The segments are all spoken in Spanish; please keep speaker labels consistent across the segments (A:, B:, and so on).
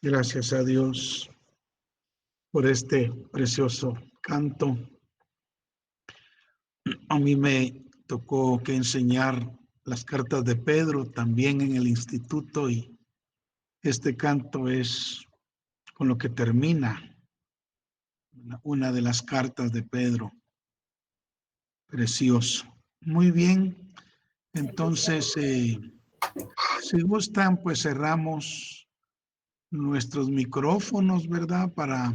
A: Gracias a Dios por este precioso canto. A mí me tocó que enseñar las cartas de Pedro también en el instituto y este canto es con lo que termina una de las cartas de Pedro. Precioso. Muy bien. Entonces, si gustan, pues cerramos nuestros micrófonos, ¿verdad? Para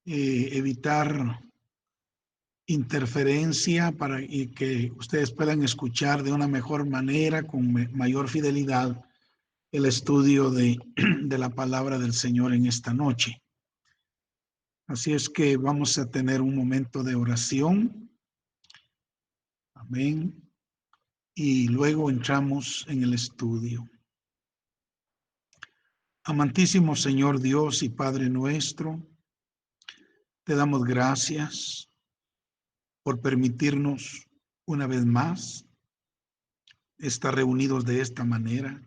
A: evitar interferencia para y que ustedes puedan escuchar de una mejor manera, con mayor fidelidad, el estudio de la palabra del Señor en esta noche. Así es que vamos a tener un momento de oración. Amén. Y luego entramos en el estudio. Amantísimo Señor Dios y Padre nuestro, te damos gracias por permitirnos una vez más estar reunidos de esta manera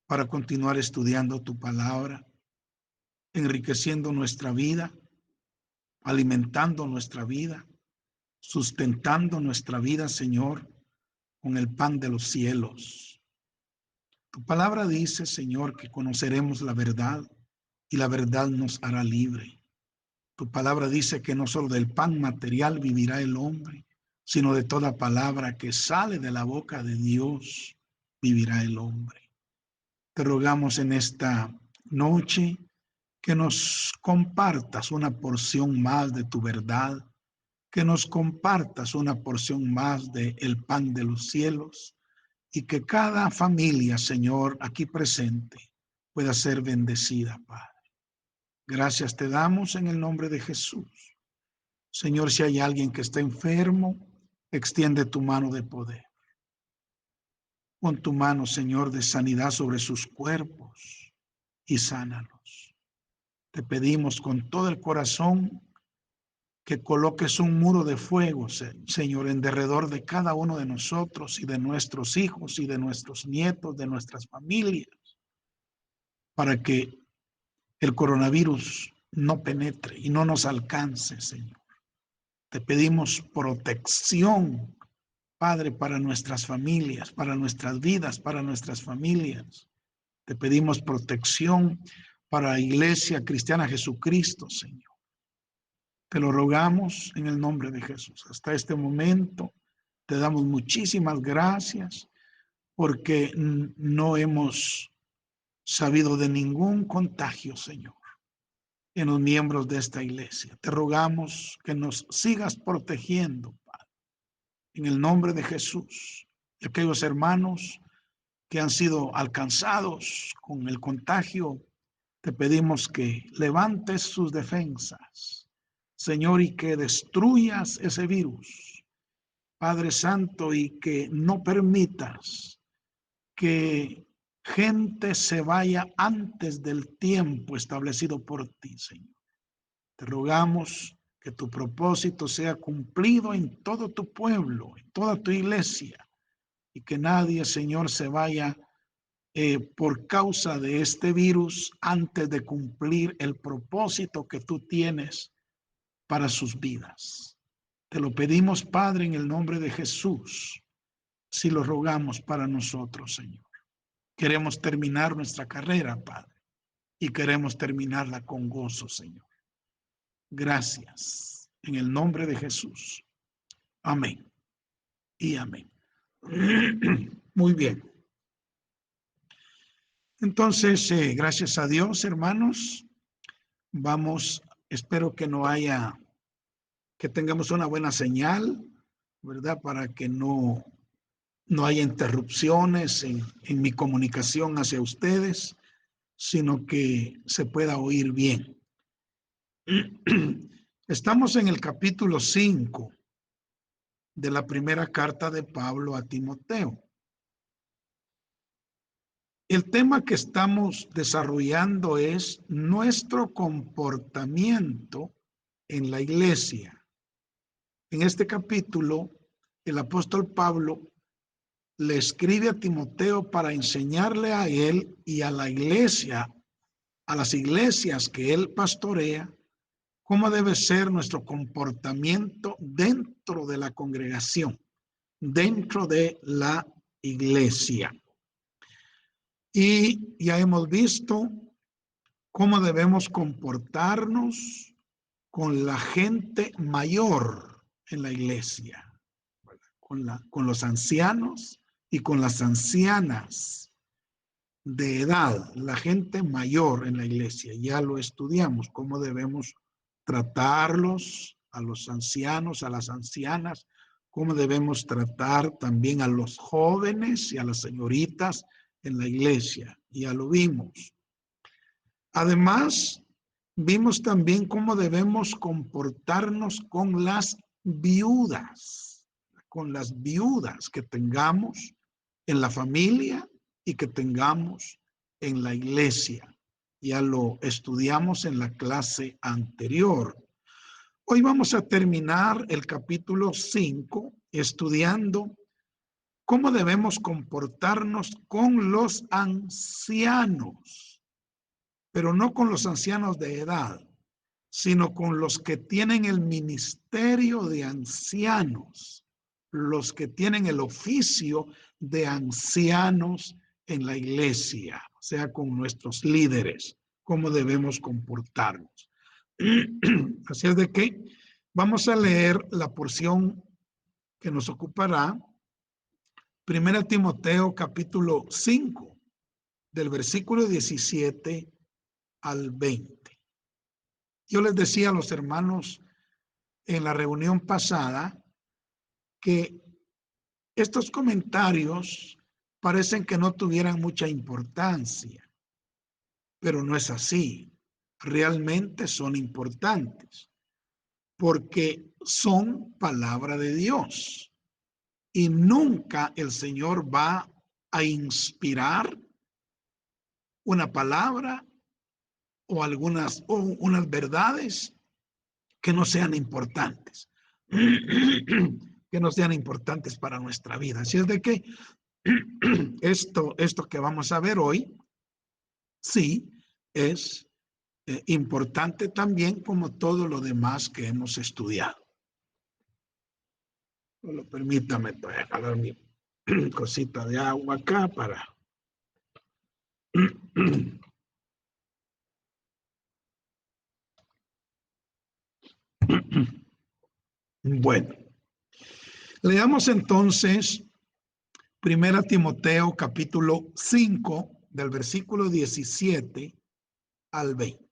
A: para continuar estudiando tu palabra, enriqueciendo nuestra vida, alimentando nuestra vida, sustentando nuestra vida, Señor, con el pan de los cielos. Tu palabra dice, Señor, que conoceremos la verdad y la verdad nos hará libre. Tu palabra dice que no solo del pan material vivirá el hombre, sino de toda palabra que sale de la boca de Dios vivirá el hombre. Te rogamos en esta noche que nos compartas una porción más de tu verdad, que nos compartas una porción más de el pan de los cielos y que cada familia, Señor, aquí presente pueda ser bendecida, Padre. Gracias te damos en el nombre de Jesús. Señor, si hay alguien que está enfermo, extiende tu mano de poder. Pon tu mano, Señor, de sanidad sobre sus cuerpos y sánalos. Te pedimos con todo el corazón que coloques un muro de fuego, Señor, en derredor de cada uno de nosotros y de nuestros hijos y de nuestros nietos, de nuestras familias, para que el coronavirus no penetre y no nos alcance, Señor. Te pedimos protección, Padre, para nuestras familias, para nuestras vidas, para nuestras familias. Te pedimos protección para la Iglesia Cristiana Jesucristo, Señor. Te lo rogamos en el nombre de Jesús. Hasta este momento te damos muchísimas gracias porque no hemos sabido de ningún contagio, Señor, en los miembros de esta iglesia. Te rogamos que nos sigas protegiendo, Padre, en el nombre de Jesús. Y aquellos hermanos que han sido alcanzados con el contagio, te pedimos que levantes sus defensas, Señor, y que destruyas ese virus, Padre Santo, y que no permitas que gente se vaya antes del tiempo establecido por ti, Señor. Te rogamos que tu propósito sea cumplido en todo tu pueblo, en toda tu iglesia, y que nadie, Señor, se vaya por causa de este virus antes de cumplir el propósito que tú tienes para sus vidas. Te lo pedimos, Padre, en el nombre de Jesús, si lo rogamos para nosotros, Señor. Queremos terminar nuestra carrera, Padre, y queremos terminarla con gozo, Señor. Gracias, en el nombre de Jesús. Amén y amén. Muy bien. Entonces, gracias a Dios, hermanos, vamos, espero que no haya, que tengamos una buena señal, ¿verdad? Para que no haya interrupciones en mi comunicación hacia ustedes, sino que se pueda oír bien. Estamos en el capítulo 5 de la primera carta de Pablo a Timoteo. El tema que estamos desarrollando es nuestro comportamiento en la iglesia. En este capítulo, el apóstol Pablo le escribe a Timoteo para enseñarle a él y a la iglesia a las iglesias que él pastorea, cómo debe ser nuestro comportamiento dentro de la congregación, dentro de la iglesia. Y ya hemos visto cómo debemos comportarnos con la gente mayor en la iglesia, con los ancianos y con las ancianas de edad, la gente mayor en la iglesia. Ya lo estudiamos, cómo debemos tratarlos, a los ancianos, a las ancianas, cómo debemos tratar también a los jóvenes y a las señoritas en la iglesia. Ya lo vimos. Además, vimos también cómo debemos comportarnos con las viudas que tengamos en la familia y que tengamos en la iglesia. Ya lo estudiamos en la clase anterior. Hoy vamos a terminar el capítulo 5 estudiando cómo debemos comportarnos con los ancianos, pero no con los ancianos de edad, sino con los que tienen el ministerio de ancianos, los que tienen el oficio de ancianos en la iglesia, o sea, con nuestros líderes, cómo debemos comportarnos. Así es de que vamos a leer la porción que nos ocupará, 1 Timoteo capítulo 5, del versículo 17 al 20. Yo les decía a los hermanos en la reunión pasada que estos comentarios parecen que no tuvieran mucha importancia, pero no es así. Realmente son importantes porque son palabra de Dios y nunca el Señor va a inspirar una palabra o unas verdades que no sean importantes, que no sean importantes para nuestra vida. Así es de que esto que vamos a ver hoy, sí, es importante también como todo lo demás que hemos estudiado. Solo permítame jalar mi cosita de agua acá para... Bueno, leamos entonces 1 Timoteo capítulo 5 del versículo 17 al 20.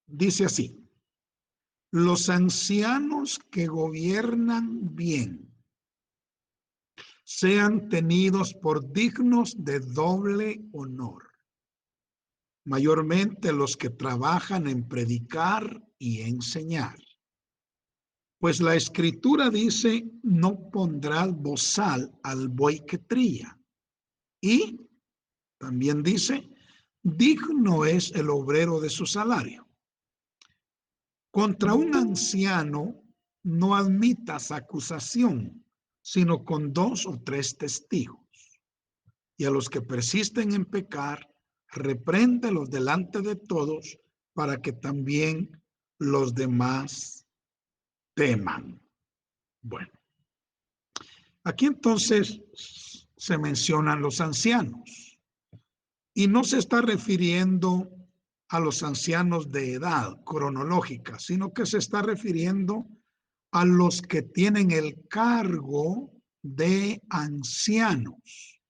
A: Dice así: los ancianos que gobiernan bien sean tenidos por dignos de doble honor, mayormente los que trabajan en predicar y enseñar. Pues la escritura dice: no pondrás bozal al buey que trilla. Y también dice: digno es el obrero de su salario. Contra un anciano no admitas acusación, sino con 2 o 3 testigos. Y a los que persisten en pecar, repréndelos delante de todos, para que también los demás teman. Bueno, aquí entonces se mencionan los ancianos. Y no se está refiriendo a los ancianos de edad cronológica, sino que se está refiriendo a los que tienen el cargo de ancianos.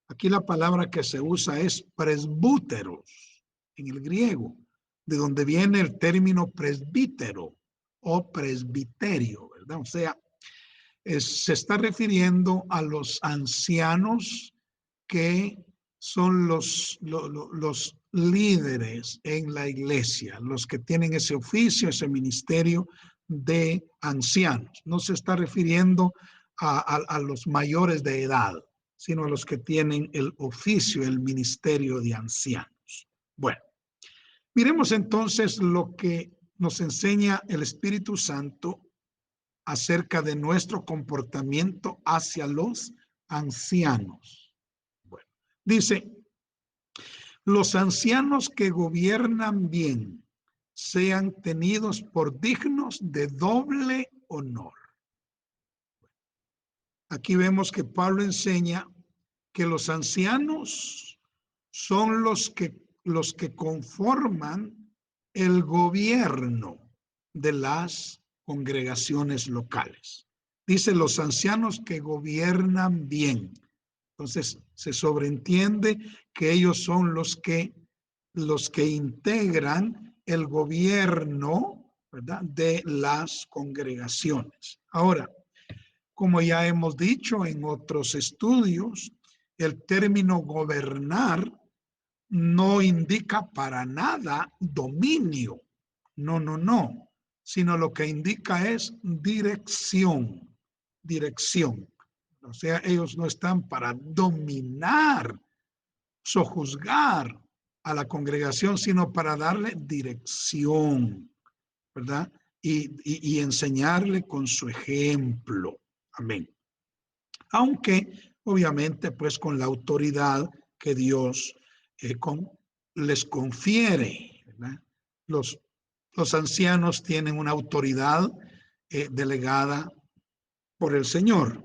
A: Aquí la palabra que se usa es presbúteros en el griego, de donde viene el término presbítero o presbiterio, ¿verdad? O sea, se está refiriendo a los ancianos que son los líderes en la iglesia, los que tienen ese oficio, ese ministerio de ancianos. No se está refiriendo a los mayores de edad, sino a los que tienen el oficio, el ministerio de ancianos. Bueno, miremos entonces lo que nos enseña el Espíritu Santo acerca de nuestro comportamiento hacia los ancianos. Bueno, dice: Los ancianos que gobiernan bien sean tenidos por dignos de doble honor. Aquí vemos que Pablo enseña que los ancianos son los que conforman el gobierno de las congregaciones locales. Dice los ancianos que gobiernan bien. Entonces se sobreentiende que ellos son los que integran el gobierno, ¿verdad?, de las congregaciones. Ahora, como ya hemos dicho en otros estudios, el término gobernar no indica para nada dominio. No, no, no. Sino lo que indica es dirección. Dirección. O sea, ellos no están para dominar, sojuzgar a la congregación, sino para darle dirección, ¿verdad? Y enseñarle con su ejemplo. Amén. Aunque, obviamente, pues con la autoridad que Dios les confiere, ¿verdad? Los ancianos tienen una autoridad delegada por el Señor.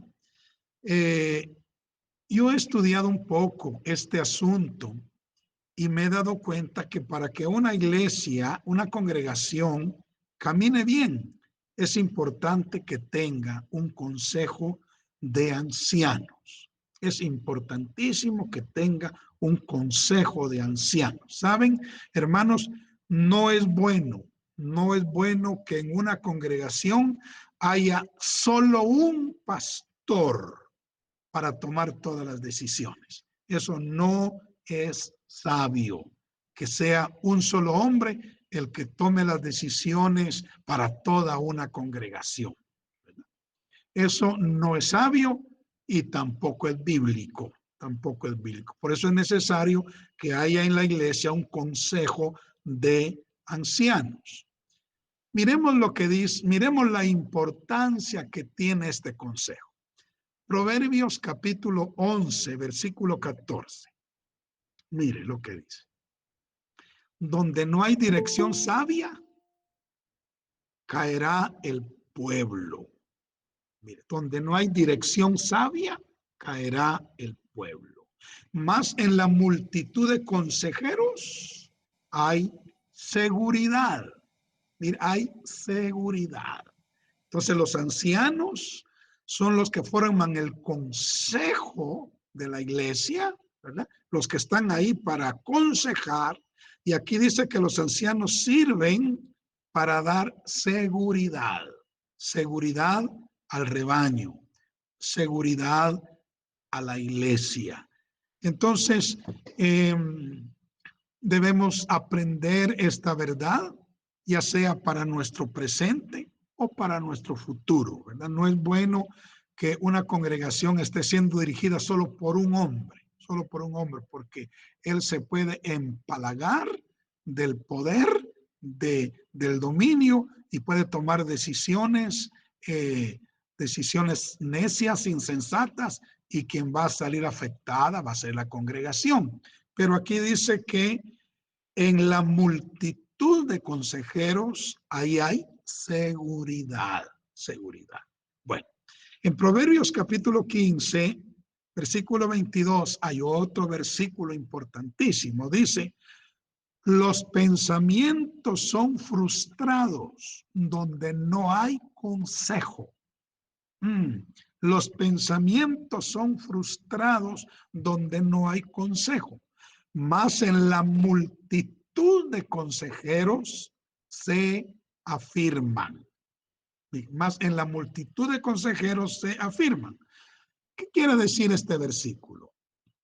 A: Yo he estudiado un poco este asunto y me he dado cuenta que para que una iglesia, una congregación, camine bien, es importante que tenga un consejo de ancianos. Es importantísimo que tenga un consejo de ancianos. ¿Saben, hermanos? No es bueno, no es bueno que en una congregación haya solo un pastor para tomar todas las decisiones. Eso no es sabio, que sea un solo hombre el que tome las decisiones para toda una congregación. Eso no es sabio y tampoco es bíblico, tampoco es bíblico. Por eso es necesario que haya en la iglesia un consejo de ancianos. Miremos lo que dice, miremos la importancia que tiene este consejo. Proverbios capítulo 11, versículo 14. Mire lo que dice. Donde no hay dirección sabia, caerá el pueblo. Mire, donde no hay dirección sabia, caerá el pueblo. Más en la multitud de consejeros hay seguridad. Mire, hay seguridad. Entonces los ancianos son los que forman el consejo de la iglesia, ¿verdad? Los que están ahí para aconsejar. Y aquí dice que los ancianos sirven para dar seguridad. Seguridad al rebaño, seguridad a la iglesia. Entonces, debemos aprender esta verdad, ya sea para nuestro presente o para nuestro futuro, ¿verdad? No es bueno que una congregación esté siendo dirigida solo por un hombre, porque él se puede empalagar del poder, del dominio y puede tomar decisiones necias, insensatas, y quien va a salir afectada va a ser la congregación. Pero aquí dice que en la multitud de consejeros ahí hay seguridad, seguridad. Bueno, en Proverbios capítulo 15, versículo 22, hay otro versículo importantísimo. Dice, los pensamientos son frustrados donde no hay consejo. Los pensamientos son frustrados donde no hay consejo. Más en la multitud de consejeros se afirman. Más en la multitud de consejeros se afirman. ¿Qué quiere decir este versículo?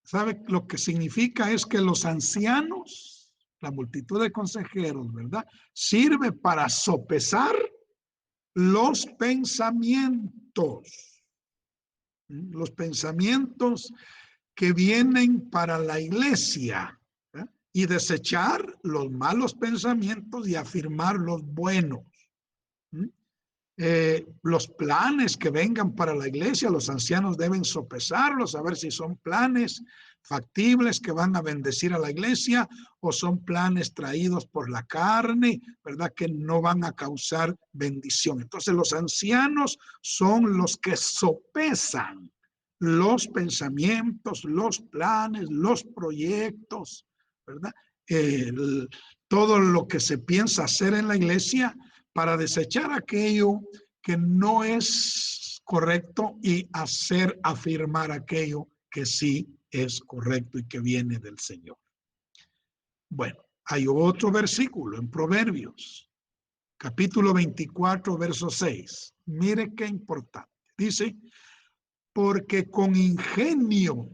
A: ¿Sabe? Lo que significa es que los ancianos, la multitud de consejeros, ¿verdad?, sirve para sopesar los pensamientos. Los pensamientos que vienen para la iglesia, ¿eh? Y desechar los malos pensamientos y afirmar los buenos. Los planes que vengan para la iglesia, los ancianos deben sopesarlos, a ver si son planes factibles que van a bendecir a la iglesia o son planes traídos por la carne, ¿verdad? Que no van a causar bendición. Entonces los ancianos son los que sopesan los pensamientos, los planes, los proyectos, ¿verdad? Todo lo que se piensa hacer en la iglesia para desechar aquello que no es correcto y afirmar aquello que sí es correcto y que viene del Señor. Bueno, hay otro versículo en Proverbios, capítulo 24, verso 6. Mire qué importante. Dice, porque con ingenio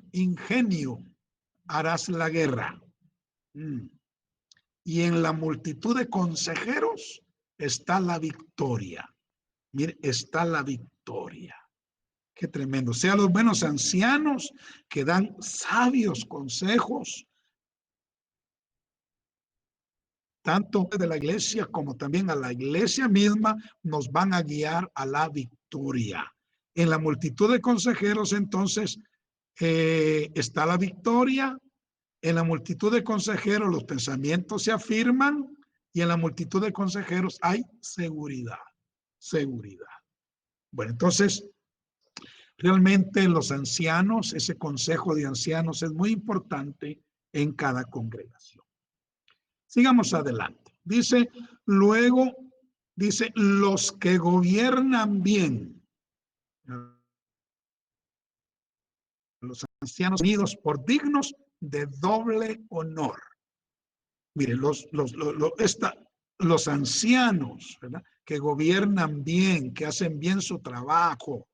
A: harás la guerra. Y en la multitud de consejeros está la victoria. Mire, está la victoria. Qué tremendo. Sea los buenos ancianos que dan sabios consejos, tanto de la iglesia como también a la iglesia misma, nos van a guiar a la victoria. En la multitud de consejeros, entonces, está la victoria. En la multitud de consejeros, los pensamientos se afirman y en la multitud de consejeros hay seguridad. Seguridad. Bueno, entonces, realmente los ancianos, ese consejo de ancianos es muy importante en cada congregación. Sigamos adelante. Luego, dice, los que gobiernan bien. Los ancianos unidos por dignos de doble honor. Miren, los ancianos, ¿verdad? Que gobiernan bien, que hacen bien su trabajo.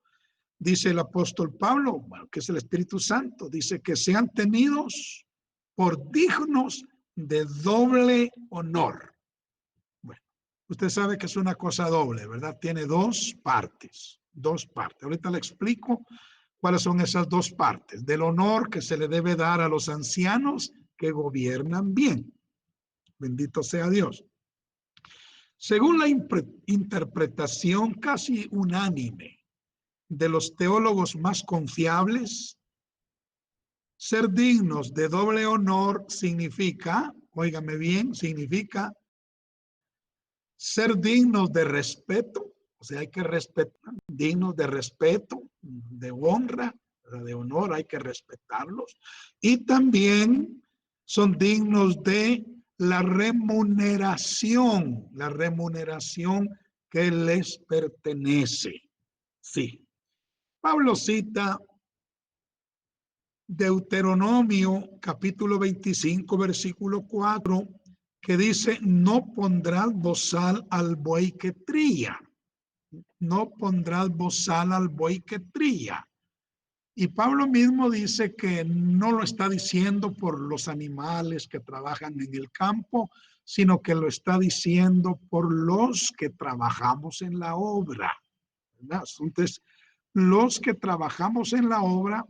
A: Dice el apóstol Pablo, bueno, que es el Espíritu Santo, dice que sean tenidos por dignos de doble honor. Bueno, usted sabe que es una cosa doble, ¿verdad? Tiene dos partes. Ahorita le explico cuáles son esas dos partes del honor que se le debe dar a los ancianos que gobiernan bien. Bendito sea Dios. Según la interpretación casi unánime de los teólogos más confiables, ser dignos de doble honor significa, óigame bien, significa ser dignos de respeto, o sea, hay que respetar, dignos de respeto, de honra, de honor, hay que respetarlos, y también son dignos de la remuneración que les pertenece. Sí. Pablo cita Deuteronomio capítulo 25, versículo 4, que dice, no pondrás bozal al buey que trilla. No pondrás bozal al buey que trilla. Y Pablo mismo dice que no lo está diciendo por los animales que trabajan en el campo, sino que lo está diciendo por los que trabajamos en la obra, ¿verdad? Entonces, los que trabajamos en la obra,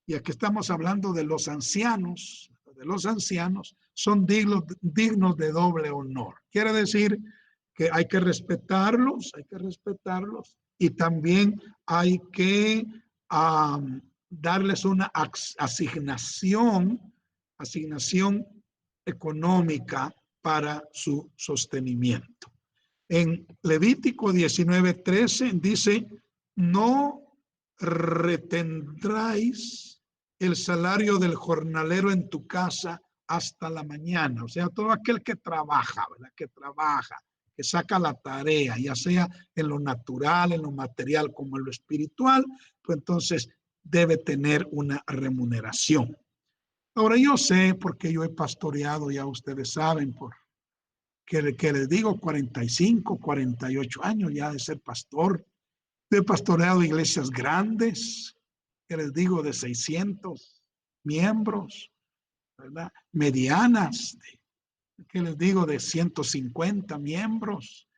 A: y aquí estamos hablando de los ancianos, son dignos de doble honor. Quiere decir que hay que respetarlos, y también hay que darles una asignación económica para su sostenimiento. En Levítico 19:13 dice, no retendráis el salario del jornalero en tu casa hasta la mañana. O sea, todo aquel que trabaja, ¿verdad? Que saca la tarea, ya sea en lo natural, en lo material, como en lo espiritual, pues entonces debe tener una remuneración. Ahora yo sé, porque yo he pastoreado, ya ustedes saben, que les digo 45, 48 años ya de ser pastor. He pastoreado iglesias grandes, que les digo de 600 miembros, ¿verdad? Medianas, que les digo de 150 miembros,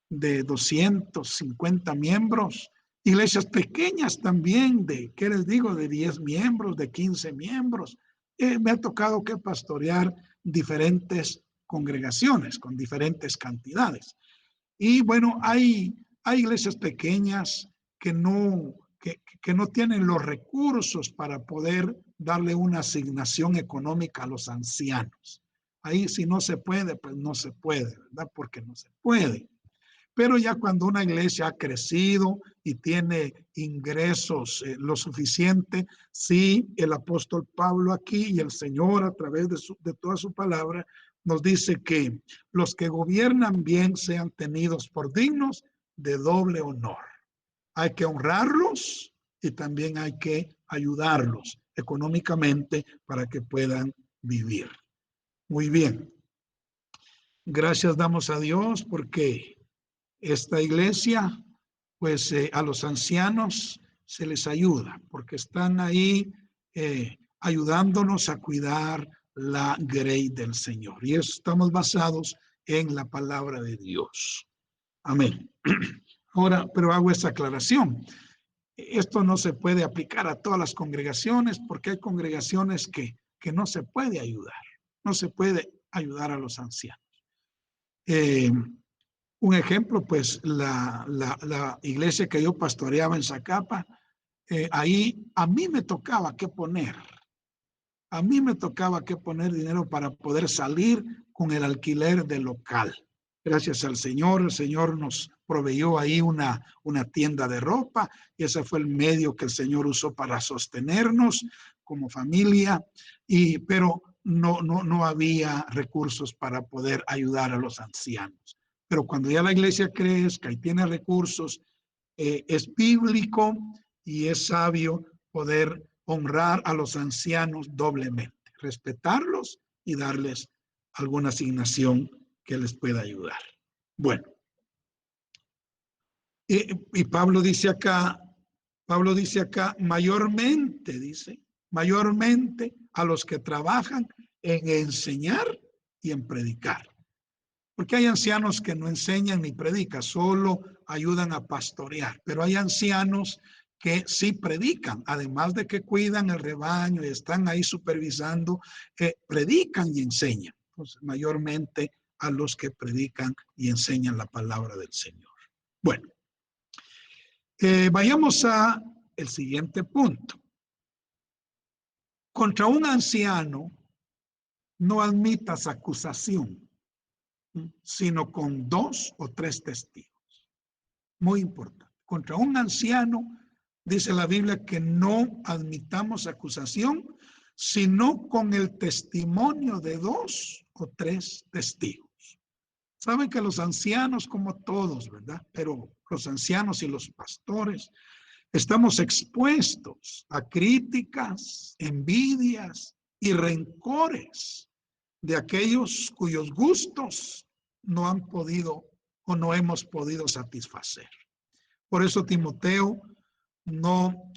A: de 250 miembros, iglesias pequeñas también, ¿qué les digo? De 10 miembros, de 15 miembros. Me ha tocado que pastorear diferentes congregaciones con diferentes cantidades. Y bueno, hay iglesias pequeñas que no tienen los recursos para poder darle una asignación económica a los ancianos. Ahí si no se puede, pues no se puede, ¿verdad? Porque no se puede. Pero ya cuando una iglesia ha crecido y tiene ingresos lo suficiente, sí, el apóstol Pablo aquí y el Señor a través de toda su palabra nos dice que los que gobiernan bien sean tenidos por dignos de doble honor. Hay que honrarlos y también hay que ayudarlos económicamente para que puedan vivir. Muy bien. Gracias damos a Dios porque esta iglesia, pues a los ancianos se les ayuda porque están ahí ayudándonos a cuidar la grey del Señor. Y eso estamos basados en la palabra de Dios. Amén. Ahora, pero hago esta aclaración. Esto no se puede aplicar a todas las congregaciones porque hay congregaciones que no se puede ayudar. No se puede ayudar a los ancianos. Un ejemplo, pues la iglesia que yo pastoreaba en Zacapa, ahí a mí me tocaba qué poner. A mí me tocaba que poner dinero para poder salir con el alquiler del local. Gracias al Señor, el Señor nos proveyó ahí una tienda de ropa y ese fue el medio que el Señor usó para sostenernos como familia, pero no había recursos para poder ayudar a los ancianos. Pero cuando ya la iglesia crezca y tiene recursos, es bíblico y es sabio poder honrar a los ancianos doblemente, respetarlos y darles alguna asignación que les pueda ayudar. Bueno, y Pablo dice acá, mayormente a los que trabajan en enseñar y en predicar. Porque hay ancianos que no enseñan ni predican, solo ayudan a pastorear, pero hay ancianos que sí predican, además de que cuidan el rebaño y están ahí supervisando, predican y enseñan. Entonces, mayormente a los que predican y enseñan la palabra del Señor. Bueno, vayamos a el siguiente punto. Contra un anciano no admitas acusación, sino con 2 o 3 testigos. Muy importante. Contra un anciano, dice la Biblia, que no admitamos acusación, sino con el testimonio de 2 o 3 testigos. Saben que los ancianos, como todos, ¿verdad? Pero los ancianos y los pastores estamos expuestos a críticas, envidias y rencores de aquellos cuyos gustos no han podido o no hemos podido satisfacer. Por eso Timoteo no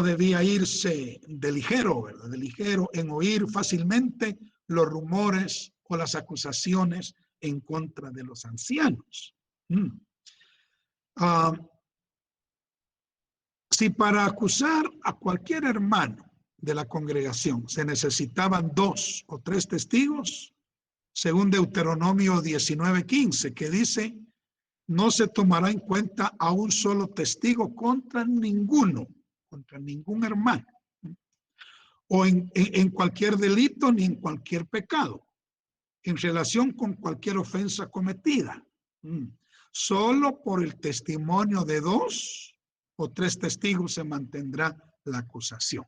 A: debía irse de ligero, ¿verdad? De ligero en oír fácilmente los rumores o las acusaciones en contra de los ancianos. Si para acusar a cualquier hermano de la congregación se necesitaban 2 o 3 testigos, según Deuteronomio 19:15, que dice, no se tomará en cuenta a un solo testigo contra ningún hermano, o en cualquier delito ni en cualquier pecado, en relación con cualquier ofensa cometida. Solo por el testimonio de 2 o 3 testigos se mantendrá la acusación,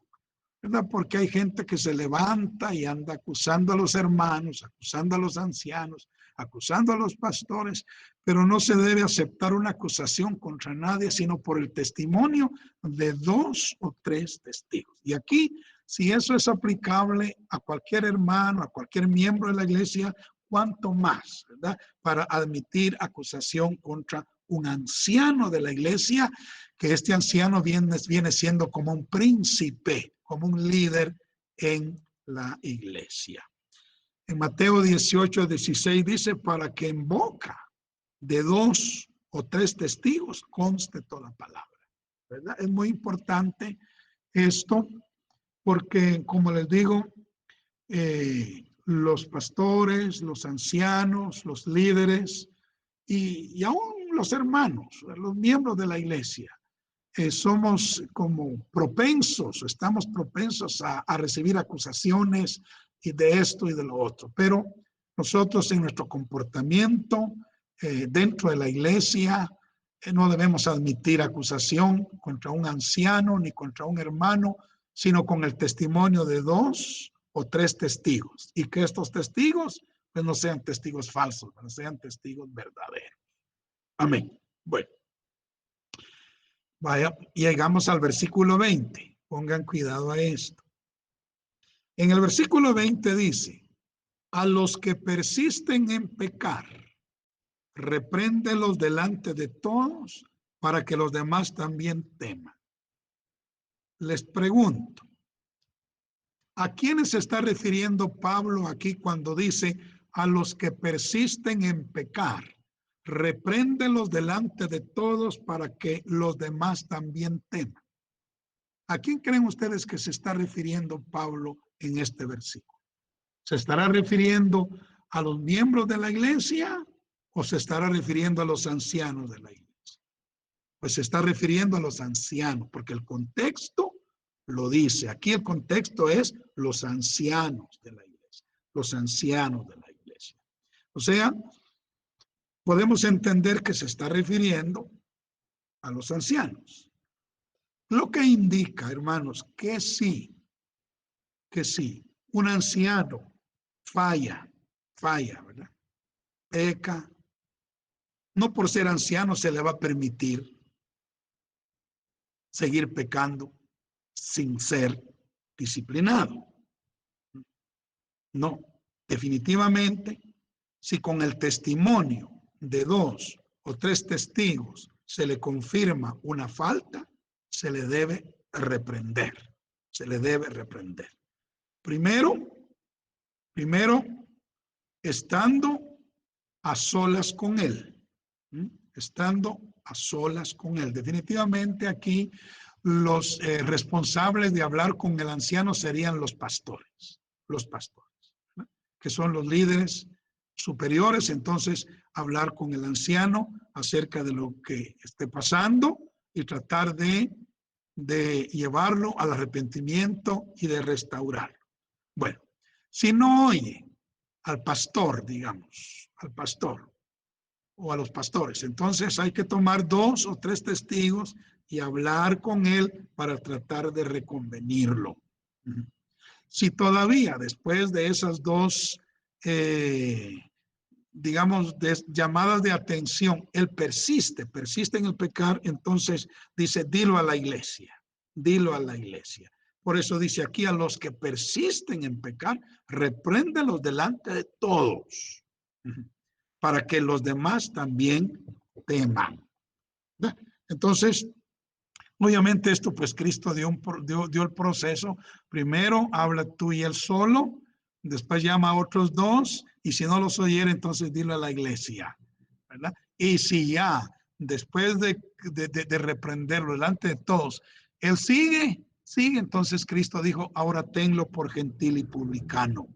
A: ¿verdad? Porque hay gente que se levanta y anda acusando a los hermanos, acusando a los ancianos, acusando a los pastores, pero no se debe aceptar una acusación contra nadie, sino por el testimonio de 2 o 3 testigos. Y aquí, si eso es aplicable a cualquier hermano, a cualquier miembro de la iglesia, cuánto más, ¿verdad? Para admitir acusación contra un anciano de la iglesia, que este anciano viene siendo como un príncipe, como un líder en la iglesia. En Mateo 18:16 dice, para que en boca de 2 o 3 testigos conste toda palabra, ¿verdad? Es muy importante esto porque, como les digo, los pastores, los ancianos, los líderes y aún los hermanos, los miembros de la iglesia, somos como propensos, estamos propensos a recibir acusaciones y de esto y de lo otro, pero nosotros en nuestro comportamiento dentro de la iglesia no debemos admitir acusación contra un anciano ni contra un hermano, sino con el testimonio de 2 o 3 testigos, y que estos testigos pues no sean testigos falsos, pero sean testigos verdaderos. Amén. Bueno, vaya, llegamos al versículo 20. Pongan cuidado a esto. En el versículo 20 dice: a los que persisten en pecar, repréndelos delante de todos para que los demás también teman. Les pregunto, ¿a quiénes se está refiriendo Pablo aquí cuando dice a los que persisten en pecar? Repréndelos delante de todos para que los demás también teman. ¿A quién creen ustedes que se está refiriendo Pablo en este versículo? ¿Se estará refiriendo a los miembros de la iglesia o se estará refiriendo a los ancianos de la iglesia? Pues se está refiriendo a los ancianos, porque el contexto lo dice. Aquí el contexto es los ancianos de la iglesia, los ancianos de la iglesia. O sea, podemos entender que se está refiriendo a los ancianos. Lo que indica, hermanos, que sí, un anciano falla, ¿verdad? Peca. No por ser anciano se le va a permitir seguir pecando sin ser disciplinado. No, definitivamente, si con el testimonio de 2 o 3 testigos se le confirma una falta, se le debe reprender. Se le debe reprender. Primero, estando a solas con él. Estando a solas con él. Definitivamente aquí los responsables de hablar con el anciano serían los pastores, ¿no? Que son los líderes superiores. Entonces, hablar con el anciano acerca de lo que esté pasando y tratar de llevarlo al arrepentimiento y de restaurarlo. Bueno, si no oye al pastor, digamos, al pastor o a los pastores, entonces hay que tomar 2 o 3 testigos y hablar con él para tratar de reconvenirlo. Si todavía después de esas 2 digamos, llamadas de atención, él persiste en el pecar, entonces dice, dilo a la iglesia. Por eso dice aquí, a los que persisten en pecar, repréndelos delante de todos, para que los demás también teman. Entonces, obviamente esto, pues Cristo dio el proceso. Primero habla tú y él solo, después llama a otros 2, y si no los oyera, entonces dilo a la iglesia, ¿verdad? Y si ya, después de reprenderlo delante de todos, él sigue, entonces Cristo dijo, ahora tenlo por gentil y publicano,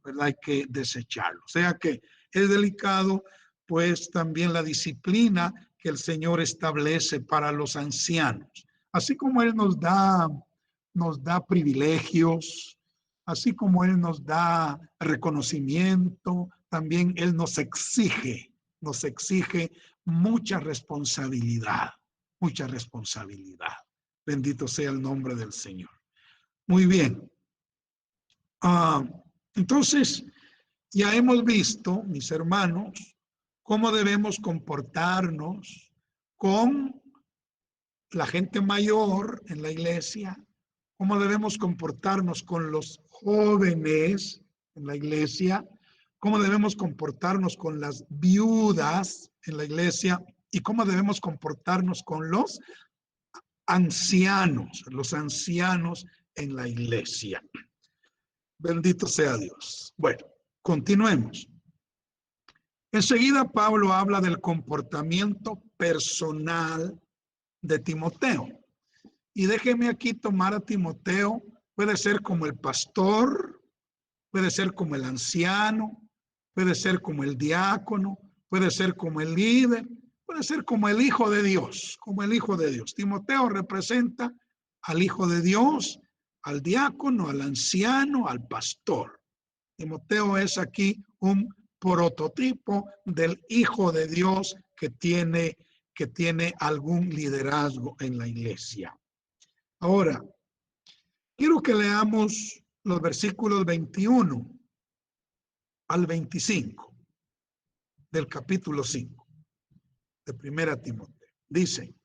A: ¿verdad? Hay que desecharlo. O sea que es delicado, pues también la disciplina que el Señor establece para los ancianos. Así como Él nos da privilegios, así como Él nos da reconocimiento, también Él nos exige mucha responsabilidad. Bendito sea el nombre del Señor. Muy bien. Entonces, ya hemos visto, mis hermanos, cómo debemos comportarnos con la gente mayor en la iglesia, cómo debemos comportarnos con los jóvenes en la iglesia, cómo debemos comportarnos con las viudas en la iglesia y cómo debemos comportarnos con los ancianos en la iglesia. Bendito sea Dios. Bueno, continuemos. Enseguida Pablo habla del comportamiento personal de Timoteo. Y déjeme aquí tomar a Timoteo, puede ser como el pastor, puede ser como el anciano, puede ser como el diácono, puede ser como el líder, puede ser como el Hijo de Dios, como el Hijo de Dios. Timoteo representa al Hijo de Dios, al diácono, al anciano, al pastor. Timoteo es aquí un prototipo del Hijo de Dios que tiene algún liderazgo en la iglesia. Ahora, quiero que leamos los versículos 21 al 25 del capítulo 5 de 1 Timoteo. Dice: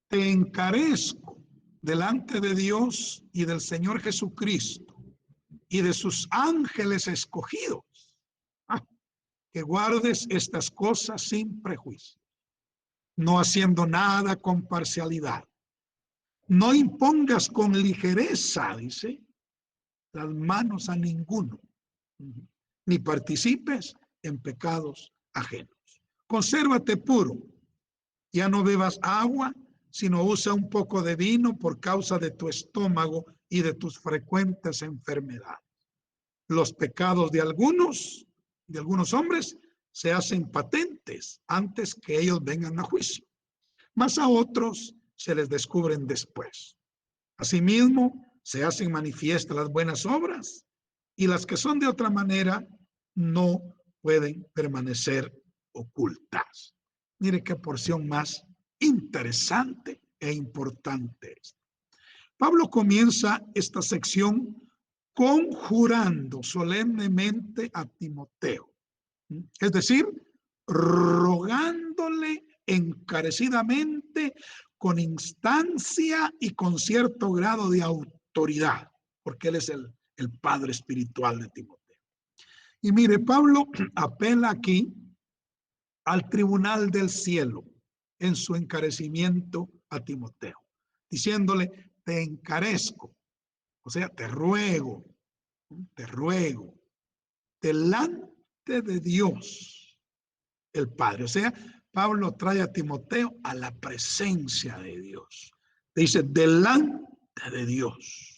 A: te encarezco delante de Dios y del Señor Jesucristo y de sus ángeles escogidos, que guardes estas cosas sin prejuicio, no haciendo nada con parcialidad. No impongas con ligereza, dice, las manos a ninguno, ni participes en pecados ajenos. Consérvate puro, ya no bebas agua, sino usa un poco de vino por causa de tu estómago y de tus frecuentes enfermedades. Los pecados de algunos hombres se hacen patentes antes que ellos vengan a juicio, mas a otros se les descubren después. Asimismo, se hacen manifiestas las buenas obras, y las que son de otra manera no pueden permanecer ocultas. Mire qué porción más interesante e importante es. Pablo comienza esta sección conjurando solemnemente a Timoteo, es decir, rogándole encarecidamente, con instancia y con cierto grado de autoridad, porque él es el padre espiritual de Timoteo. Y mire, Pablo apela aquí al tribunal del cielo en su encarecimiento a Timoteo, diciéndole: te encarezco, o sea, te ruego, delante de Dios, el Padre. O sea, Pablo trae a Timoteo a la presencia de Dios. Dice: delante de Dios.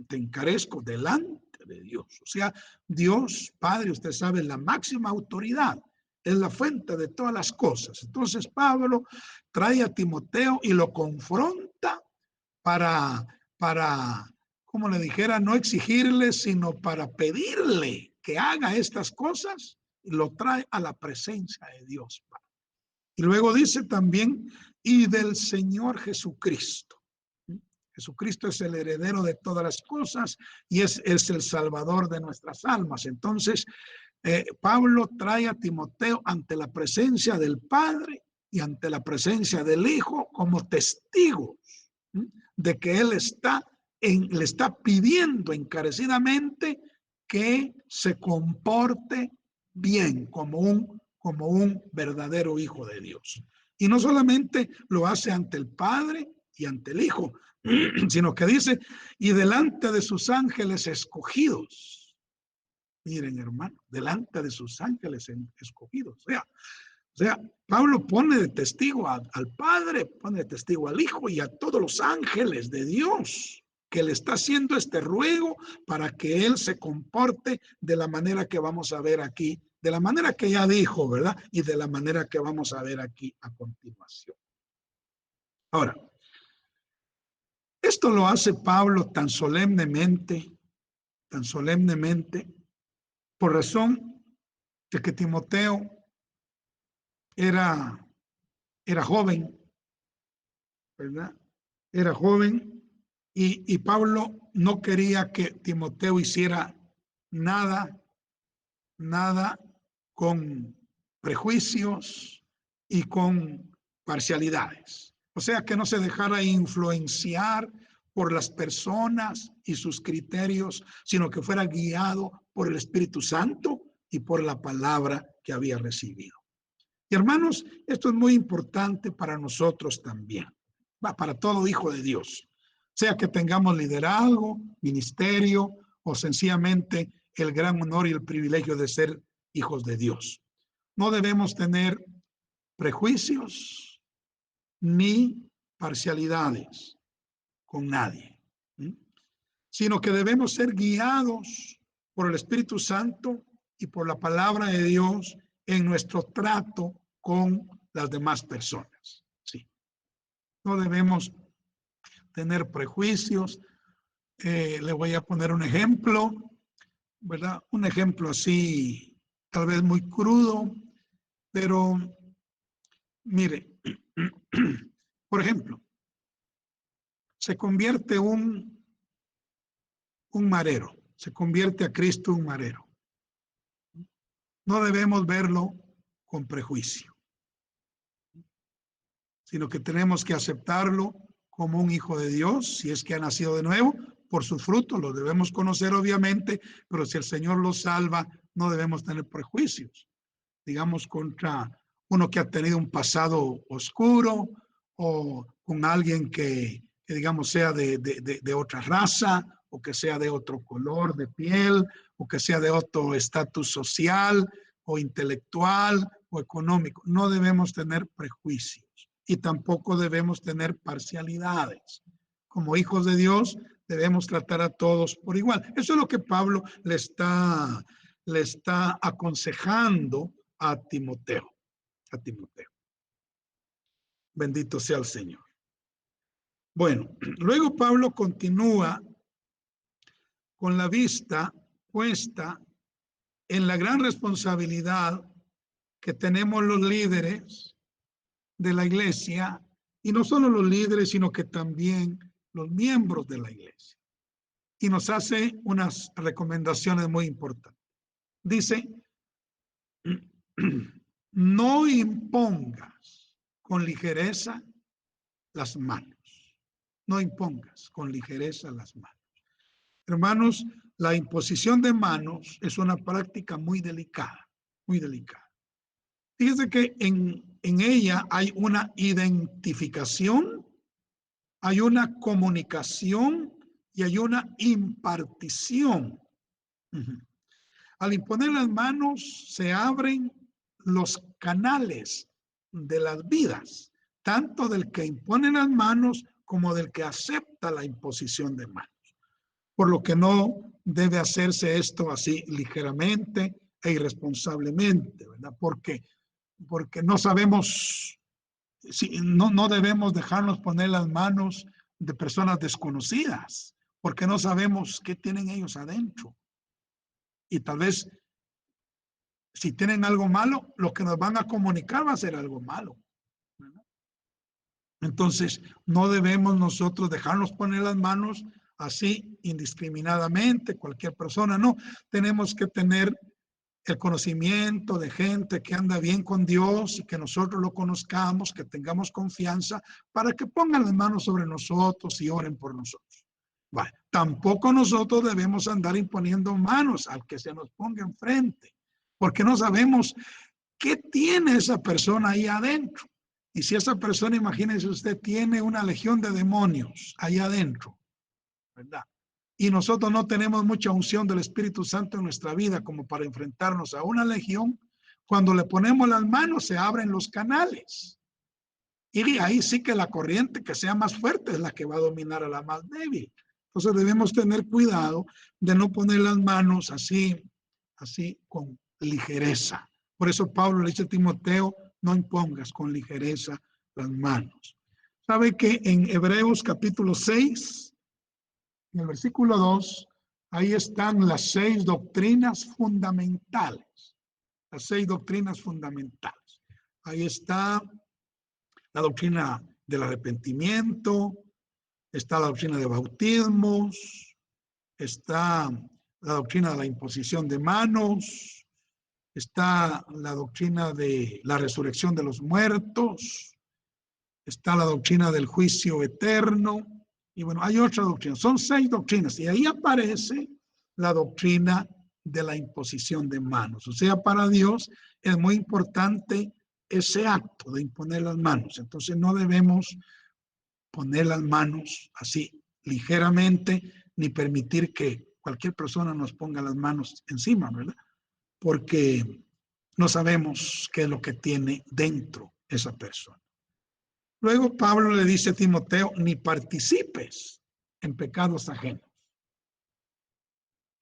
A: Te encarezco delante de Dios. O sea, Dios, Padre, usted sabe, la máxima autoridad, es la fuente de todas las cosas. Entonces Pablo trae a Timoteo y lo confronta para, como le dijera, no exigirle, sino para pedirle que haga estas cosas, y lo trae a la presencia de Dios. Y luego dice también: y del Señor Jesucristo. Jesucristo es el heredero de todas las cosas y es el salvador de nuestras almas. Entonces, Pablo trae a Timoteo ante la presencia del Padre y ante la presencia del Hijo como testigos de que él le está pidiendo encarecidamente que se comporte bien como un verdadero hijo de Dios. Y no solamente lo hace ante el Padre y ante el Hijo, sino que dice: y delante de sus ángeles escogidos. Miren, hermano, delante de sus ángeles escogidos. O sea, Pablo pone de testigo al Padre, pone de testigo al Hijo y a todos los ángeles de Dios, que le está haciendo este ruego para que él se comporte de la manera que vamos a ver aquí, de la manera que ya dijo, ¿verdad? Y de la manera que vamos a ver aquí a continuación. Ahora, esto lo hace Pablo tan solemnemente, por razón de que Timoteo era joven, ¿verdad? Era joven y Pablo no quería que Timoteo hiciera nada con prejuicios y con parcialidades. O sea, que no se dejara influenciar por las personas y sus criterios, sino que fuera guiado por el Espíritu Santo y por la palabra que había recibido. Y hermanos, esto es muy importante para nosotros también, para todo hijo de Dios, sea que tengamos liderazgo, ministerio o sencillamente el gran honor y el privilegio de ser hijos de Dios. No debemos tener prejuicios ni parcialidades con nadie, sino que debemos ser guiados por el Espíritu Santo y por la palabra de Dios en nuestro trato con las demás personas. Sí. No debemos tener prejuicios. Le voy a poner un ejemplo, ¿verdad? Un ejemplo así, tal vez muy crudo, pero mire, por ejemplo, se convierte un marero, se convierte a Cristo un marero. No debemos verlo con prejuicio, sino que tenemos que aceptarlo como un hijo de Dios, si es que ha nacido de nuevo, por sus frutos, lo debemos conocer obviamente, pero si el Señor lo salva, no debemos tener prejuicios, digamos, contra uno que ha tenido un pasado oscuro o con alguien que digamos, sea de otra raza o que sea de otro color de piel o que sea de otro estatus social o intelectual o económico. No debemos tener prejuicios y tampoco debemos tener parcialidades. Como hijos de Dios debemos tratar a todos por igual. Eso es lo que Pablo le está aconsejando a Timoteo. A Timoteo. Bendito sea el Señor. Bueno, luego Pablo continúa con la vista puesta en la gran responsabilidad que tenemos los líderes de la iglesia, y no solo los líderes, sino que también los miembros de la iglesia. Y nos hace unas recomendaciones muy importantes. Dice, no impongas con ligereza las manos. No impongas con ligereza las manos. Hermanos, la imposición de manos es una práctica muy delicada, muy delicada. Fíjense que en ella hay una identificación, hay una comunicación y hay una impartición. Al imponer las manos se abren los canales de las vidas, tanto del que impone las manos como del que acepta la imposición de manos. Por lo que no debe hacerse esto así ligeramente e irresponsablemente, ¿verdad? Porque no sabemos, no debemos dejarnos poner las manos de personas desconocidas, porque no sabemos qué tienen ellos adentro. Y tal vez si tienen algo malo, lo que nos van a comunicar va a ser algo malo, ¿verdad? Entonces, no debemos nosotros dejarnos poner las manos así indiscriminadamente, cualquier persona, no. Tenemos que tener el conocimiento de gente que anda bien con Dios y que nosotros lo conozcamos, que tengamos confianza para que pongan las manos sobre nosotros y oren por nosotros. Bueno, tampoco nosotros debemos andar imponiendo manos al que se nos ponga enfrente, porque no sabemos qué tiene esa persona ahí adentro. Y si esa persona, imagínese usted, tiene una legión de demonios ahí adentro, ¿verdad? Y nosotros no tenemos mucha unción del Espíritu Santo en nuestra vida como para enfrentarnos a una legión. Cuando le ponemos las manos se abren los canales. Y ahí sí que la corriente que sea más fuerte es la que va a dominar a la más débil. Entonces debemos tener cuidado de no poner las manos así con ligereza. Por eso Pablo le dice a Timoteo, no impongas con ligereza las manos. ¿Sabe que en Hebreos capítulo 6, en el versículo 2, ahí están las 6 doctrinas fundamentales? Las 6 doctrinas fundamentales. Ahí está la doctrina del arrepentimiento, está la doctrina de bautismos, está la doctrina de la imposición de manos, está la doctrina de la resurrección de los muertos, está la doctrina del juicio eterno, y bueno, hay otra doctrina, son 6 doctrinas, y ahí aparece la doctrina de la imposición de manos. O sea, para Dios es muy importante ese acto de imponer las manos. Entonces no debemos poner las manos así ligeramente, ni permitir que cualquier persona nos ponga las manos encima, ¿verdad? Porque no sabemos qué es lo que tiene dentro esa persona. Luego Pablo le dice a Timoteo, ni participes en pecados ajenos.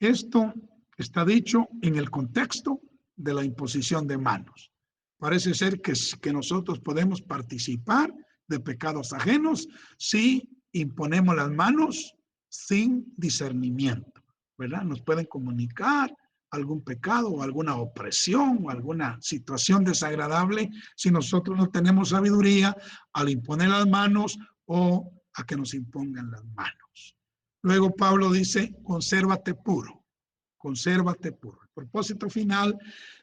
A: Esto está dicho en el contexto de la imposición de manos. Parece ser que nosotros podemos participar de pecados ajenos si imponemos las manos sin discernimiento, ¿verdad? Nos pueden comunicar algún pecado o alguna opresión o alguna situación desagradable si nosotros no tenemos sabiduría al imponer las manos o a que nos impongan las manos. Luego Pablo dice, consérvate puro, consérvate puro. El propósito final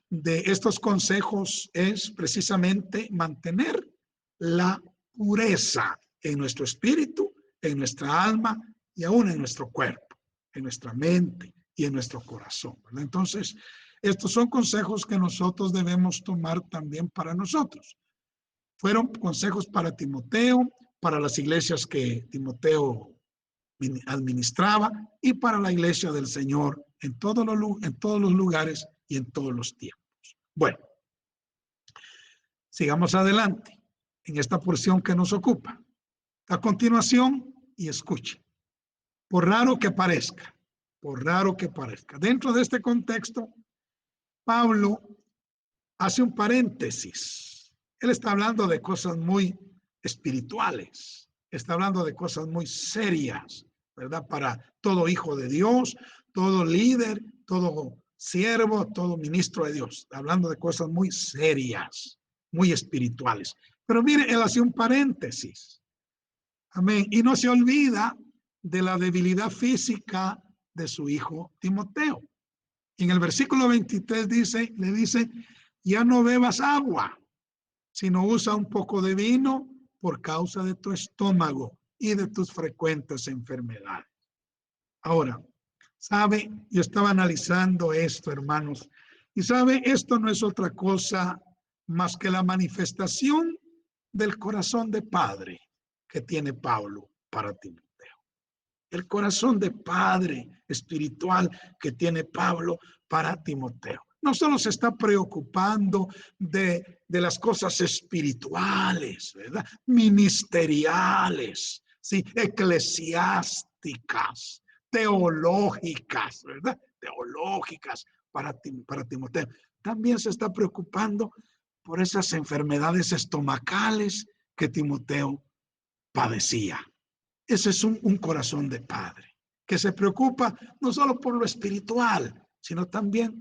A: de estos consejos es precisamente mantener la pureza en nuestro espíritu, en nuestra alma y aún en nuestro cuerpo, en nuestra mente y en nuestro corazón, ¿verdad? Entonces, estos son consejos que nosotros debemos tomar también para nosotros. Fueron consejos para Timoteo, para las iglesias que Timoteo administraba y para la iglesia del Señor en todos los lugares y en todos los tiempos. Bueno, sigamos adelante en esta porción que nos ocupa. A continuación, y escuche, por raro que parezca, dentro de este contexto, Pablo hace un paréntesis. Él está hablando de cosas muy espirituales, está hablando de cosas muy serias, ¿verdad? Para todo hijo de Dios, todo líder, todo siervo, todo ministro de Dios, está hablando de cosas muy serias, muy espirituales. Pero mire, él hace un paréntesis. Amén. Y no se olvida de la debilidad física de su hijo Timoteo. En el versículo 23 le dice, ya no bebas agua, sino usa un poco de vino por causa de tu estómago y de tus frecuentes enfermedades. Ahora, sabe, yo estaba analizando esto, hermanos, y sabe, esto no es otra cosa más que la manifestación del corazón de padre que tiene Pablo para Timoteo. El corazón de padre espiritual que tiene Pablo para Timoteo. No solo se está preocupando de las cosas espirituales, ¿verdad? Ministeriales, ¿sí? Eclesiásticas, teológicas, ¿verdad? Teológicas para Timoteo. También se está preocupando por esas enfermedades estomacales que Timoteo padecía. Ese es un corazón de padre, que se preocupa no solo por lo espiritual, sino también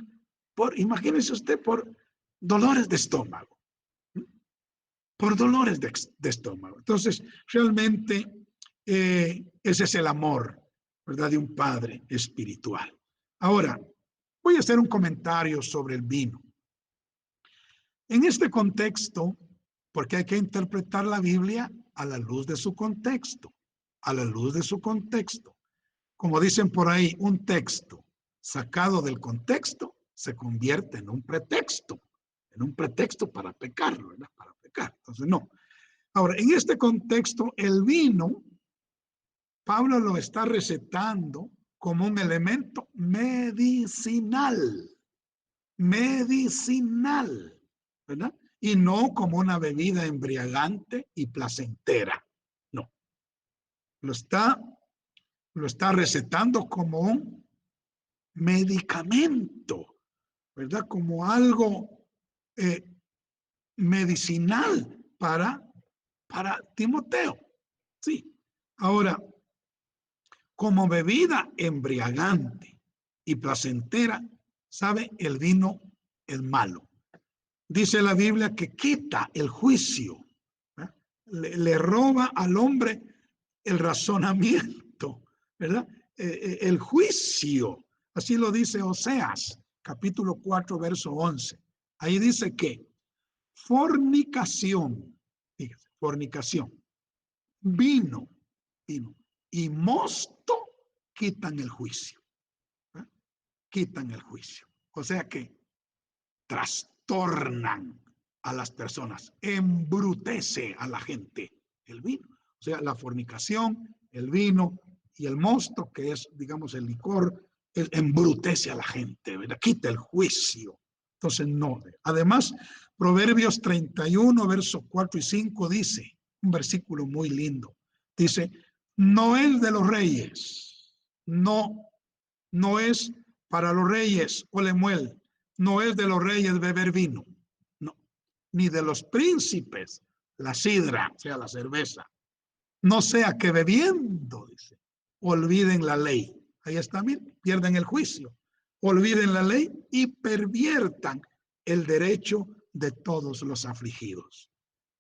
A: por, imagínese usted, por dolores de estómago, por dolores de estómago. Entonces, realmente ese es el amor, ¿verdad?, de un padre espiritual. Ahora, voy a hacer un comentario sobre el vino. En este contexto, porque hay que interpretar la Biblia a la luz de su contexto, a la luz de su contexto. Como dicen por ahí, un texto sacado del contexto se convierte en un pretexto para pecar, ¿verdad? Para pecar. Entonces, no. Ahora, en este contexto, el vino, Pablo lo está recetando como un elemento medicinal, ¿verdad? Y no como una bebida embriagante y placentera. No. Lo está recetando como un medicamento, ¿verdad? Como algo medicinal para Timoteo. Sí. Ahora, como bebida embriagante y placentera, ¿sabe? El vino es malo. Dice la Biblia que quita el juicio, ¿eh? Le roba al hombre el razonamiento, ¿verdad? El juicio. Así lo dice Oseas, capítulo 4, verso 11. Ahí dice que fornicación, fíjese, fornicación, vino y mosto quitan el juicio. ¿Eh? Quitan el juicio. O sea que trastornan a las personas, embrutece a la gente el vino. O sea, la fornicación, el vino y el mosto, que es, digamos, el licor, embrutece a la gente, ¿verdad? Quita el juicio. Entonces, no. Además, Proverbios 31, versos 4 y 5 dice, un versículo muy lindo, dice, no es de los reyes, no es para los reyes, o Lemuel, no es de los reyes beber vino, no, ni de los príncipes la sidra, o sea, la cerveza. No sea que bebiendo, dice, olviden la ley. Ahí está, bien, pierden el juicio. Olviden la ley y perviertan el derecho de todos los afligidos.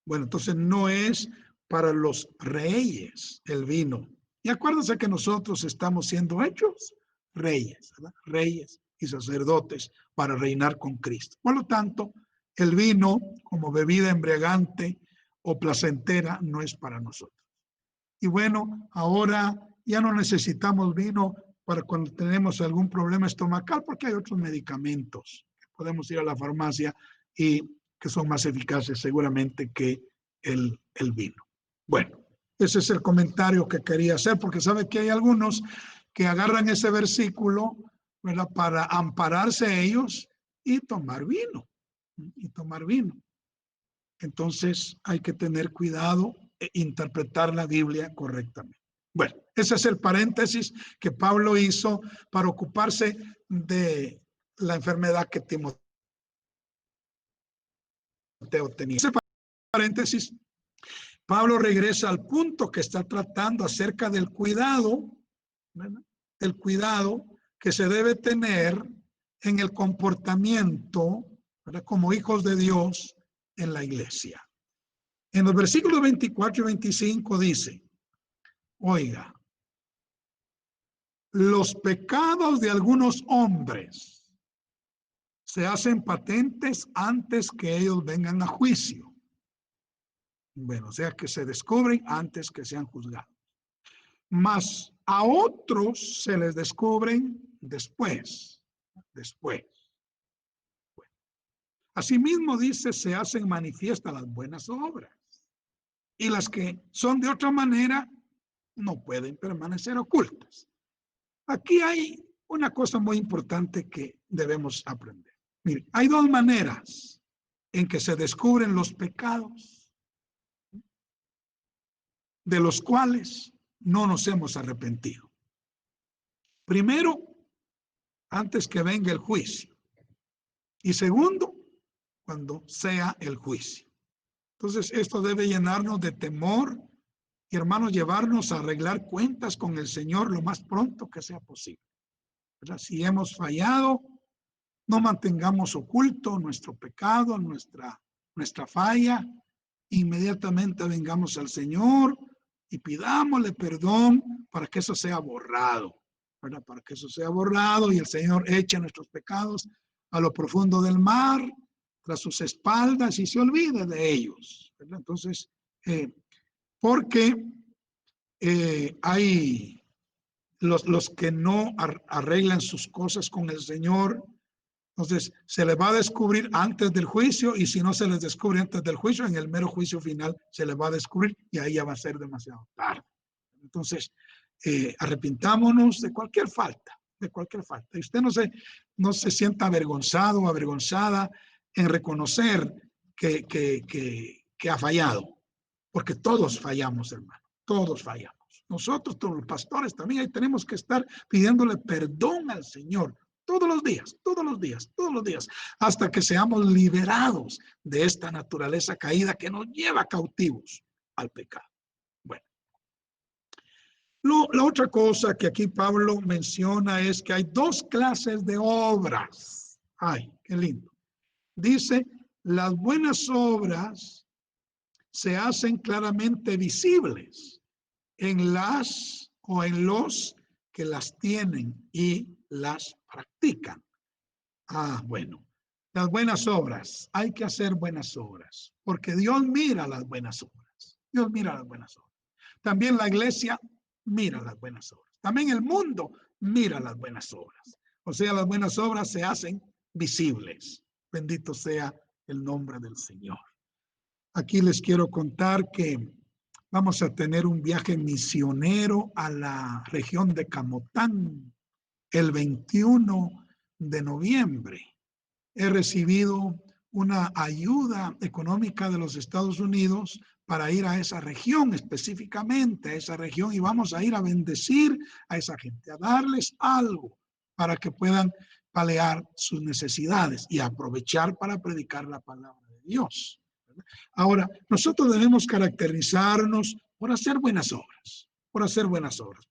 A: Bueno, entonces no es para los reyes el vino. Y acuérdense que nosotros estamos siendo hechos reyes, ¿verdad? Reyes y sacerdotes para reinar con Cristo. Por lo tanto, el vino como bebida embriagante o placentera no es para nosotros. Y bueno, ahora ya no necesitamos vino para cuando tenemos algún problema estomacal, porque hay otros medicamentos. Podemos ir a la farmacia y que son más eficaces seguramente que el vino. Bueno, ese es el comentario que quería hacer, porque sabe que hay algunos que agarran ese versículo, ¿verdad?, para ampararse ellos y tomar vino. Y tomar vino. Entonces hay que tener cuidado e interpretar la Biblia correctamente. Bueno, ese es el paréntesis que Pablo hizo para ocuparse de la enfermedad que Timoteo tenía. Ese paréntesis, Pablo regresa al punto que está tratando acerca del cuidado, ¿verdad?, el cuidado que se debe tener en el comportamiento, ¿verdad?, como hijos de Dios en la iglesia. En los versículos 24 y 25 dice, oiga, los pecados de algunos hombres se hacen patentes antes que ellos vengan a juicio. Bueno, o sea que se descubren antes que sean juzgados. Mas a otros se les descubren después. Bueno. Asimismo dice, se hacen manifiestas las buenas obras. Y las que son de otra manera no pueden permanecer ocultas. Aquí hay una cosa muy importante que debemos aprender. Mire, hay dos maneras en que se descubren los pecados de los cuales no nos hemos arrepentido. Primero, antes que venga el juicio. Y segundo, cuando sea el juicio. Entonces, esto debe llenarnos de temor y, hermanos, llevarnos a arreglar cuentas con el Señor lo más pronto que sea posible. ¿Verdad? Si hemos fallado, no mantengamos oculto nuestro pecado, nuestra falla. Inmediatamente vengamos al Señor y pidámosle perdón para que eso sea borrado, ¿verdad? Para que eso sea borrado y el Señor eche nuestros pecados a lo profundo del mar, tras sus espaldas, y se olvide de ellos, ¿verdad? Entonces, porque hay los que no arreglan sus cosas con el Señor, entonces se les va a descubrir antes del juicio, y si no se les descubre antes del juicio, en el mero juicio final se les va a descubrir y ahí ya va a ser demasiado tarde. Entonces, arrepintámonos de cualquier falta, de cualquier falta. Y usted no se sienta avergonzado o avergonzada en reconocer que ha fallado, porque todos fallamos, hermano, todos fallamos. Nosotros, todos los pastores, también ahí tenemos que estar pidiéndole perdón al Señor todos los días, todos los días, todos los días, hasta que seamos liberados de esta naturaleza caída que nos lleva cautivos al pecado. Bueno, la otra cosa que aquí Pablo menciona es que hay dos clases de obras. Ay, qué lindo. Dice, las buenas obras se hacen claramente visibles en las o en los que las tienen y las practican. Bueno, las buenas obras, hay que hacer buenas obras, porque Dios mira las buenas obras. Dios mira las buenas obras. También la iglesia mira las buenas obras. También el mundo mira las buenas obras. O sea, las buenas obras se hacen visibles. Bendito sea el nombre del Señor. Aquí les quiero contar que vamos a tener un viaje misionero a la región de Camotán el 21 de noviembre. He recibido una ayuda económica de los Estados Unidos para ir a esa región, específicamente a esa región, y vamos a ir a bendecir a esa gente, a darles algo para que puedan paliar sus necesidades y aprovechar para predicar la palabra de Dios. Ahora, nosotros debemos caracterizarnos por hacer buenas obras,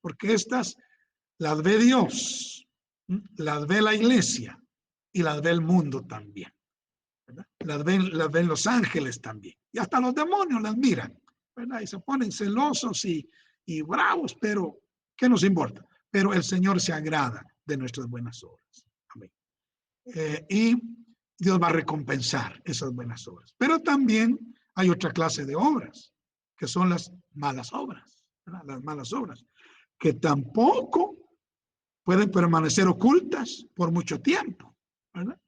A: porque estas las ve Dios, las ve la iglesia y las ve el mundo también, ¿verdad? Las ven los ángeles también, y hasta los demonios las miran, ¿verdad? Y se ponen celosos y bravos, pero ¿qué nos importa? Pero el Señor se agrada de nuestras buenas obras. Amén. Y Dios va a recompensar esas buenas obras. Pero también hay otra clase de obras, que son las malas obras, ¿verdad? Las malas obras, que tampoco pueden permanecer ocultas por mucho tiempo, ¿verdad?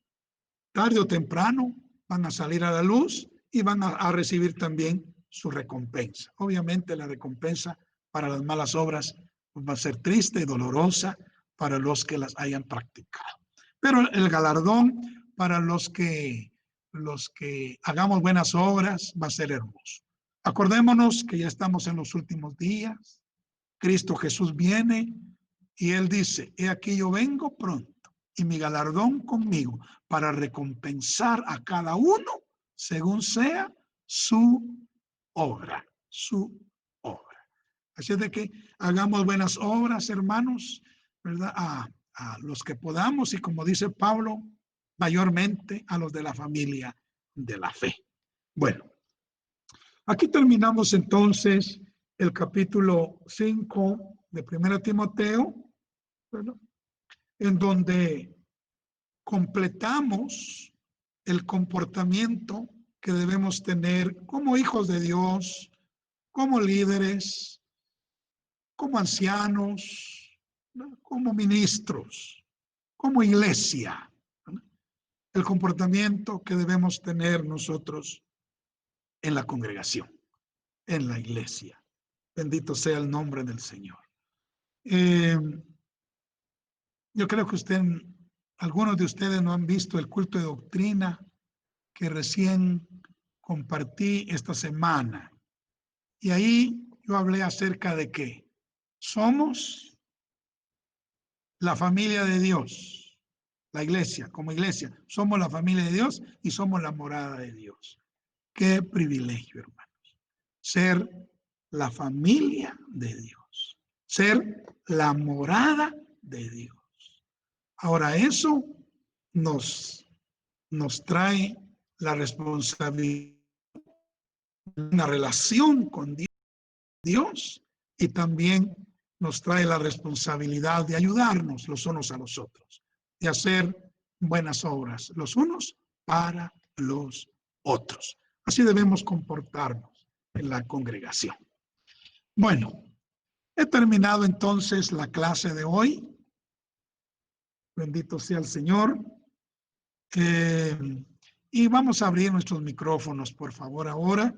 A: Tarde o temprano van a salir a la luz y van a recibir también su recompensa. Obviamente la recompensa para las malas obras va a ser triste y dolorosa para los que las hayan practicado. Pero el galardón para los que hagamos buenas obras va a ser hermoso. Acordémonos que ya estamos en los últimos días. Cristo Jesús viene y Él dice, he aquí yo vengo pronto y mi galardón conmigo para recompensar a cada uno según sea su obra, su obra. Así es de que hagamos buenas obras, hermanos, ¿verdad? A los que podamos y como dice Pablo, mayormente a los de la familia de la fe. Bueno, aquí terminamos entonces el capítulo 5 de 1 Timoteo, ¿verdad? En donde completamos el comportamiento que debemos tener como hijos de Dios, como líderes, como ancianos, ¿no? Como ministros, como iglesia, ¿no? El comportamiento que debemos tener nosotros en la congregación, en la iglesia. Bendito sea el nombre del Señor. Yo creo que algunos de ustedes no han visto el culto de doctrina que recién compartí esta semana. Y ahí yo hablé acerca de que somos la familia de Dios, la iglesia, como iglesia, somos la familia de Dios y somos la morada de Dios. Qué privilegio, hermanos, ser la familia de Dios, ser la morada de Dios. Ahora, eso nos trae la responsabilidad de una relación con Dios y también nos trae la responsabilidad de ayudarnos los unos a los otros, de hacer buenas obras los unos para los otros. Así debemos comportarnos en la congregación. Bueno, he terminado entonces la clase de hoy. Bendito sea el Señor. Y vamos a abrir nuestros micrófonos, por favor, ahora.